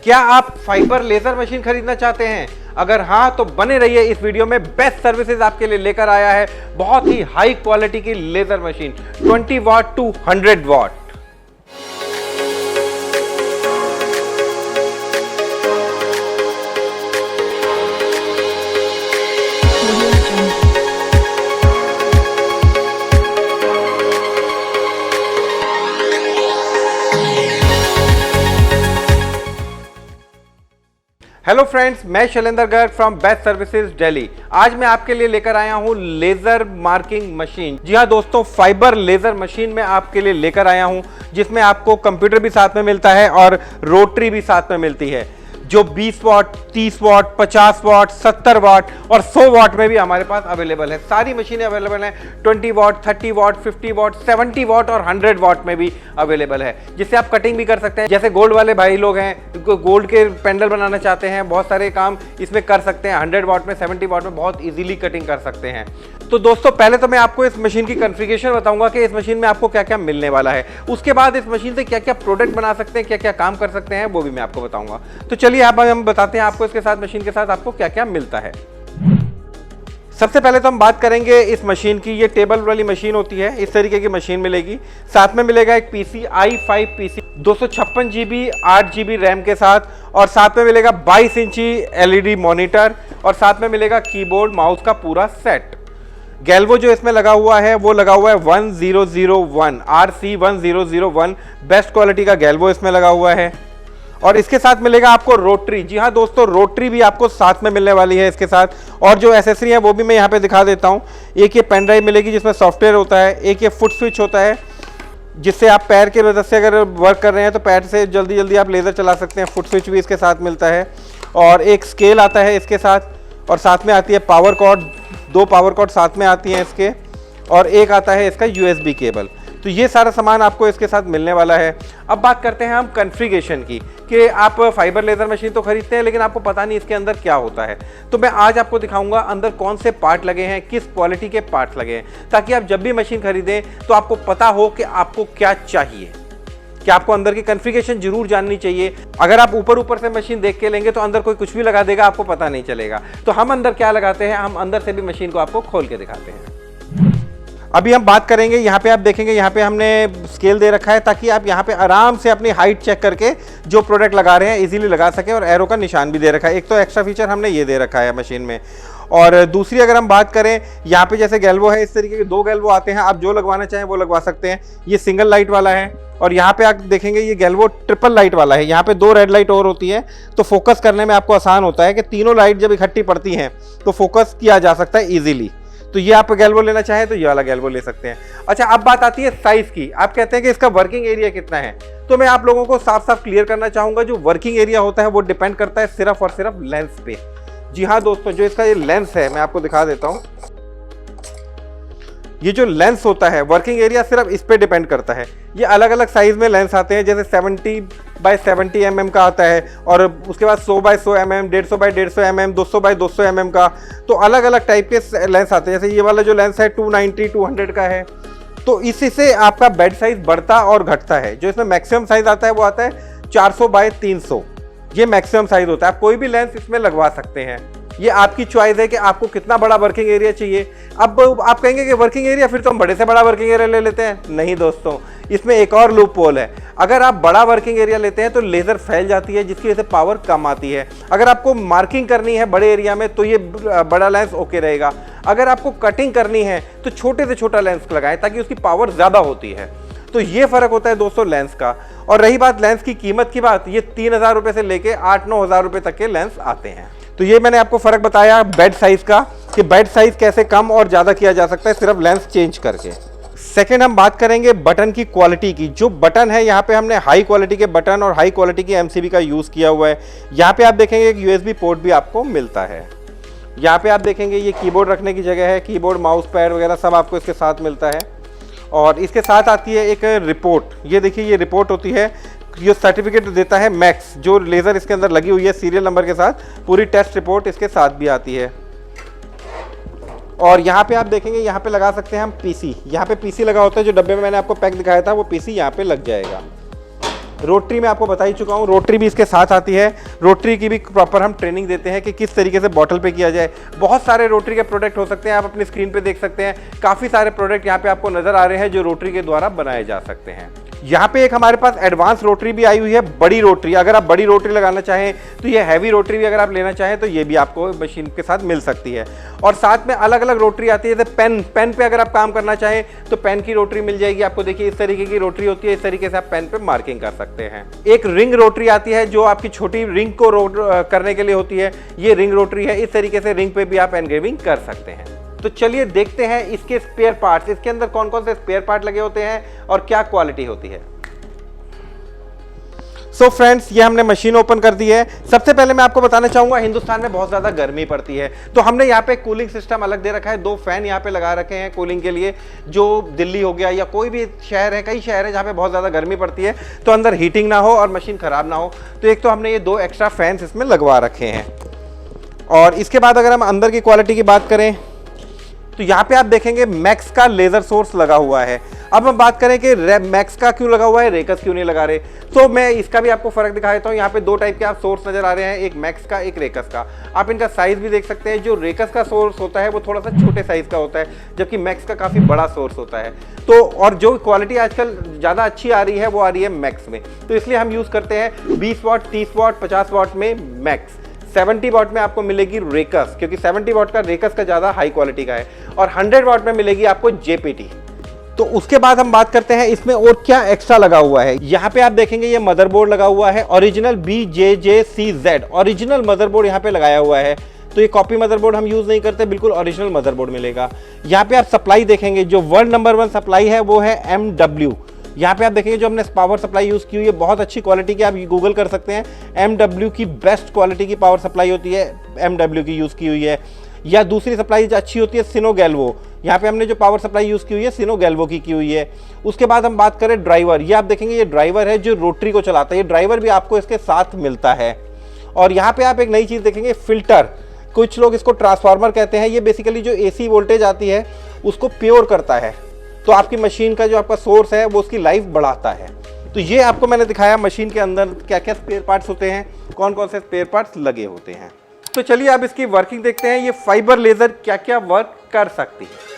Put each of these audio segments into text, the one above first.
क्या आप fibre laser machine खरीदना चाहते हैं? अगर हाँ तो बने रहिए इस वीडियो में। बेस्ट सर्विसेज आपके लिए लेकर आया है बहुत ही हाई क्वालिटी की laser machine 20 watt to 100 watt. Hello friends, मैं Shailendra Garg from best services Delhi. आज मैं आपके लिए लेकर आया हूं लेजर मार्किंग मशीन। जी हां दोस्तों, फाइबर लेजर मशीन में आपके लिए लेकर आया हूं जिसमें आपको कंप्यूटर भी साथ में मिलता है और रोटरी भी साथ में मिलती है, जो 20 वाट, 30 वाट, 50 वाट, 70 वाट और 100 वाट में भी हमारे पास अवेलेबल है। सारी मशीनें अवेलेबल हैं। 20 वाट, 30 वाट, 50 वाट, 70 वाट और 100 वाट में भी अवेलेबल है, जिससे आप कटिंग भी कर सकते हैं। जैसे गोल्ड वाले भाई लोग हैं, गोल्ड के पेंडल बनाना चाहते हैं, बहुत सारे काम इसमें कर सकते हैं। 100 वाट में, 70 वाट में बहुत ईजिली कटिंग कर सकते हैं। तो दोस्तों, पहले तो मैं आपको इस मशीन की कॉन्फ़िगरेशन बताऊंगा कि इस मशीन में आपको क्या क्या मिलने वाला है। उसके बाद इस मशीन से क्या क्या प्रोडक्ट बना सकते हैं, क्या क्या काम कर सकते हैं, वो भी मैं आपको बताऊंगा। तो चलिए अब हम बताते हैं आपको इसके साथ, मशीन के साथ आपको क्या क्या मिलता है। सबसे पहले तो हम बात करेंगे इस मशीन की। ये टेबल वाली मशीन होती है, इस तरीके की मशीन मिलेगी। साथ में मिलेगा एक PC i5 PC 256 GB 8 GB RAM के साथ, और साथ में मिलेगा 22 इंची LED मॉनिटर, और साथ में मिलेगा कीबोर्ड माउस का पूरा सेट। गैल्वो जो इसमें लगा हुआ है वो लगा हुआ है 1001 RC1001, बेस्ट क्वालिटी का गैल्वो इसमें लगा हुआ है। और इसके साथ मिलेगा आपको रोटरी। जी हाँ दोस्तों, रोटरी भी आपको साथ में मिलने वाली है इसके साथ। और जो एसेसरी है वो भी मैं यहाँ पे दिखा देता हूँ। एक ये पेन ड्राइव मिलेगी जिसमें सॉफ्टवेयर होता है, एक ये फुट स्विच होता है जिससे आप पैर के मदद से अगर वर्क कर रहे हैं तो पैर से जल्दी जल्दी आप लेज़र चला सकते हैं। फुट स्विच भी इसके साथ मिलता है, और एक स्केल आता है इसके साथ, और साथ में आती है पावर कॉर्ड। 2 पावर कॉर्ड साथ में आती हैं इसके, और एक आता है इसका USB केबल। तो ये सारा सामान आपको इसके साथ मिलने वाला है। अब बात करते हैं हम कॉन्फ़िगरेशन की, कि आप फाइबर लेज़र मशीन तो खरीदते हैं लेकिन आपको पता नहीं इसके अंदर क्या होता है। तो मैं आज आपको दिखाऊंगा अंदर कौन से पार्ट लगे हैं, किस क्वालिटी के पार्ट्स लगे हैं, ताकि आप जब भी मशीन खरीदें तो आपको पता हो कि आपको क्या चाहिए, कि आपको अंदर की कॉन्फ़िगरेशन जरूर जाननी चाहिए। अगर आप ऊपर से मशीन देख के लेंगे तो अंदर कोई कुछ भी लगा देगा, आपको पता नहीं चलेगा। तो हम अंदर क्या लगाते हैं, हम अंदर से भी मशीन को आपको खोल के दिखाते हैं। अभी हम बात करेंगे, यहाँ पे आप देखेंगे यहाँ पे हमने स्केल दे रखा है ताकि आप यहाँ पे आराम से अपनी हाइट चेक करके जो प्रोडक्ट लगा रहे हैं इजीली लगा सकें, और एरो का निशान भी दे रखा है। एक तो एक्स्ट्रा फीचर हमने ये दे रखा है मशीन में। और दूसरी अगर हम बात करें, यहाँ पे जैसे गैल्वो है, इस तरीके के 2 गैल्वो आते हैं, आप जो लगवाना चाहें वो लगवा सकते हैं। ये सिंगल लाइट वाला है, और यहाँ पे आप देखेंगे ये गैल्वो ट्रिपल लाइट वाला है। यहाँ पे 2 रेड लाइट और होती है, तो फोकस करने में आपको आसान होता है कि तीनों लाइट जब इकट्ठी पड़ती हैं तो फोकस किया जा सकता है ईजिली। तो ये आप गैल्वो लेना चाहें तो ये वाला गैल्वो ले सकते हैं। अच्छा, अब बात आती है साइज की। आप कहते हैं कि इसका वर्किंग एरिया कितना है, तो मैं आप लोगों को साफ साफ क्लियर करना चाहूंगा, जो वर्किंग एरिया होता है वो डिपेंड करता है सिर्फ और सिर्फ लेंस पे। जी हाँ दोस्तों, जो इसका ये लेंस है मैं आपको दिखा देता हूँ। ये जो लेंस होता है, वर्किंग एरिया सिर्फ इस पे डिपेंड करता है। ये अलग अलग साइज में लेंस आते हैं, जैसे 70 बाय 70 mm का आता है, और उसके बाद 100 by 100 mm, 150 by 150 mm, 200 by 200 mm का। तो अलग अलग टाइप के लेंस आते हैं। जैसे ये वाला जो लेंस है 290, 200 का है। तो इसी से आपका बेड साइज बढ़ता और घटता है। जो इसमें मैक्सिमम साइज आता है वो आता है 400 बाय 300। ये मैक्सिमम साइज होता है। आप कोई भी लेंस इसमें लगवा सकते हैं। ये आपकी चॉइस है कि आपको कितना बड़ा वर्किंग एरिया चाहिए। अब आप कहेंगे कि वर्किंग एरिया, फिर तो हम बड़े से बड़ा वर्किंग एरिया ले लेते हैं। नहीं दोस्तों, इसमें एक और लूप होल है। अगर आप बड़ा वर्किंग एरिया लेते हैं तो लेज़र फैल जाती है, जिसकी वजह से पावर कम आती है। अगर आपको मार्किंग करनी है बड़े एरिया में तो ये बड़ा लेंस ओके रहेगा। अगर आपको कटिंग करनी है तो छोटे से छोटा लेंस लगाएं, ताकि उसकी पावर ज़्यादा होती है। तो ये फ़र्क होता है दोस्तों लेंस का। और रही बात लेंस की कीमत की बात, ये 3000 रुपये से लेके 8-9 हज़ार रुपये तक के लेंस आते हैं। तो ये मैंने आपको फ़र्क बताया बेड साइज़ का, कि बेड साइज़ कैसे कम और ज़्यादा किया जा सकता है सिर्फ लेंस चेंज करके। सेकेंड, हम बात करेंगे बटन की क्वालिटी की। जो बटन है, यहाँ पे हमने हाई क्वालिटी के बटन और हाई क्वालिटी की MCB का यूज़ किया हुआ है। यहाँ पे आप देखेंगे एक USB पोर्ट भी आपको मिलता है। यहाँ पे आप देखेंगे ये कीबोर्ड रखने की जगह है, कीबोर्ड, माउस पैड वगैरह सब आपको इसके साथ मिलता है। और इसके साथ आती है एक रिपोर्ट। ये देखिए, ये रिपोर्ट होती है, ये सर्टिफिकेट देता है मैक्स, जो लेज़र इसके अंदर लगी हुई है सीरियल नंबर के साथ। पूरी टेस्ट रिपोर्ट इसके साथ भी आती है। और यहाँ पे आप देखेंगे, यहाँ पे लगा सकते हैं हम पीसी। यहाँ पे पीसी लगा होता है, जो डब्बे में मैंने आपको पैक दिखाया था वो पीसी यहाँ पे लग जाएगा। रोटरी मैं आपको बता ही चुका हूँ, रोटरी भी इसके साथ आती है। रोटरी की भी प्रॉपर हम ट्रेनिंग देते हैं कि किस तरीके से बॉटल पे किया जाए। बहुत सारे रोटरी के प्रोडक्ट हो सकते हैं, आप अपनी स्क्रीन पे देख सकते हैं। काफ़ी सारे प्रोडक्ट यहाँ पे आपको नजर आ रहे हैं जो रोटरी के द्वारा बनाए जा सकते हैं। यहाँ पे एक हमारे पास एडवांस रोटरी भी आई हुई है, बड़ी रोटरी। अगर आप बड़ी रोटरी लगाना चाहें तो ये हैवी रोटरी भी अगर आप लेना चाहें तो ये भी आपको मशीन के साथ मिल सकती है। और साथ में अलग अलग रोटरी आती है, जैसे पेन पे अगर आप काम करना चाहें तो पेन की रोटरी मिल जाएगी आपको। देखिए इस तरीके की रोटरी होती है, इस तरीके से आप पेन पे मार्किंग कर सकते हैं। एक रिंग रोटरी आती है जो आपकी छोटी रिंग को करने के लिए होती है, ये रिंग रोटरी है। इस तरीके से रिंग पे भी आप एनग्रेविंग कर सकते हैं। तो चलिए देखते हैं इसके स्पेयर पार्ट्स, इसके अंदर कौन कौन से स्पेयर पार्ट लगे होते हैं और क्या क्वालिटी होती है। सो फ्रेंड्स, ये हमने मशीन ओपन कर दी है। सबसे पहले मैं आपको बताना चाहूंगा, हिंदुस्तान में बहुत ज़्यादा गर्मी पड़ती है, तो हमने यहाँ पे कूलिंग सिस्टम अलग दे रखा है। 2 फैन यहाँ पे लगा रखे हैं कूलिंग के लिए। जो दिल्ली हो गया या कोई भी शहर है, कई शहर है जहाँ पे बहुत ज़्यादा गर्मी पड़ती है, तो अंदर हीटिंग ना हो और मशीन ख़राब ना हो, तो एक तो हमने ये 2 एक्स्ट्रा फैंस इसमें लगवा रखे हैं। और इसके बाद अगर हम अंदर की क्वालिटी की बात करें तो यहाँ पे आप देखेंगे मैक्स का लेज़र सोर्स लगा हुआ है। अब हम बात करें कि मैक्स का क्यों लगा हुआ है, रेकस क्यों नहीं लगा रहे, तो मैं इसका भी आपको फर्क दिखा देता हूँ। यहाँ पे 2 टाइप के आप सोर्स नजर आ रहे हैं, एक मैक्स का, एक रेकस का। आप इनका साइज भी देख सकते हैं। जो रेकस का सोर्स होता है वो थोड़ा सा छोटे साइज का होता है, जबकि मैक्स का काफ़ी बड़ा सोर्स होता है। तो और जो क्वालिटी आजकल ज़्यादा अच्छी आ रही है वो आ रही है मैक्स में, तो इसलिए हम यूज़ करते हैं 20 वाट, 30 वाट, 50 वाट में मैक्स। 70 वाट में आपको मिलेगी रेकस, क्योंकि 70 वाट का रेकस का ज़्यादा हाई क्वालिटी का है, और 100 वाट में मिलेगी आपको जेपीटी। तो उसके बाद हम बात करते हैं इसमें और क्या एक्स्ट्रा लगा हुआ है। यहाँ पे आप देखेंगे ये मदरबोर्ड लगा हुआ है, ओरिजिनल BJJCZ ओरिजिनल मदरबोर्ड यहाँ पे लगाया हुआ है। तो ये कॉपी मदरबोर्ड हम यूज़ नहीं करते, बिल्कुल ओरिजिनल मदरबोर्ड मिलेगा। यहाँ पे आप सप्लाई देखेंगे, जो वर्ल्ड नंबर 1 सप्लाई है वो है MW। यहाँ पे आप देखेंगे जो हमने पावर सप्लाई यूज़ की हुई है, बहुत अच्छी क्वालिटी की, आप गूगल कर सकते हैं। MW की बेस्ट क्वालिटी की पावर सप्लाई होती है, MW की यूज़ की हुई है। या दूसरी सप्लाई जो अच्छी होती है सिनो गैल्वो, यहाँ पे हमने जो पावर सप्लाई यूज़ की हुई है सिनो गैल्वो की हुई है। उसके बाद हम बात करें ड्राइवर, ये आप देखेंगे ये ड्राइवर है जो रोटरी को चलाता है, ये ड्राइवर भी आपको इसके साथ मिलता है। और यहाँ पे आप एक नई चीज़ देखेंगे, फिल्टर, कुछ लोग इसको ट्रांसफार्मर कहते हैं। ये बेसिकली जो AC वोल्टेज आती है उसको प्योर करता है, तो आपकी मशीन का जो आपका सोर्स है वो उसकी लाइफ बढ़ाता है। तो ये आपको मैंने दिखाया मशीन के अंदर क्या क्या स्पेयर पार्ट्स होते हैं, कौन कौन से स्पेयर पार्ट्स लगे होते हैं। तो चलिए अब इसकी वर्किंग देखते हैं, ये फाइबर लेज़र क्या क्या वर्क कर सकती है।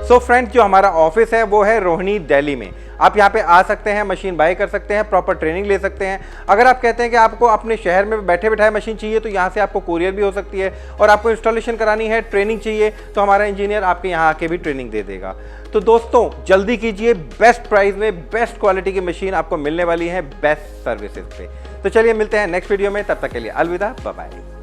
सो फ्रेंड्स, जो हमारा ऑफिस है वो है रोहिणी दिल्ली में। आप यहाँ पे आ सकते हैं, मशीन बाय कर सकते हैं, प्रॉपर ट्रेनिंग ले सकते हैं। अगर आप कहते हैं कि आपको अपने शहर में बैठे बैठाए मशीन चाहिए तो यहाँ से आपको कुरियर भी हो सकती है, और आपको इंस्टॉलेशन करानी है, ट्रेनिंग चाहिए तो हमारा इंजीनियर आपके यहाँ आके भी ट्रेनिंग दे देगा। तो दोस्तों जल्दी कीजिए, बेस्ट प्राइस में बेस्ट क्वालिटी की मशीन आपको मिलने वाली है बेस्ट सर्विसेज पे। तो चलिए मिलते हैं नेक्स्ट वीडियो में, तब तक के लिए अलविदा, बाय बाय।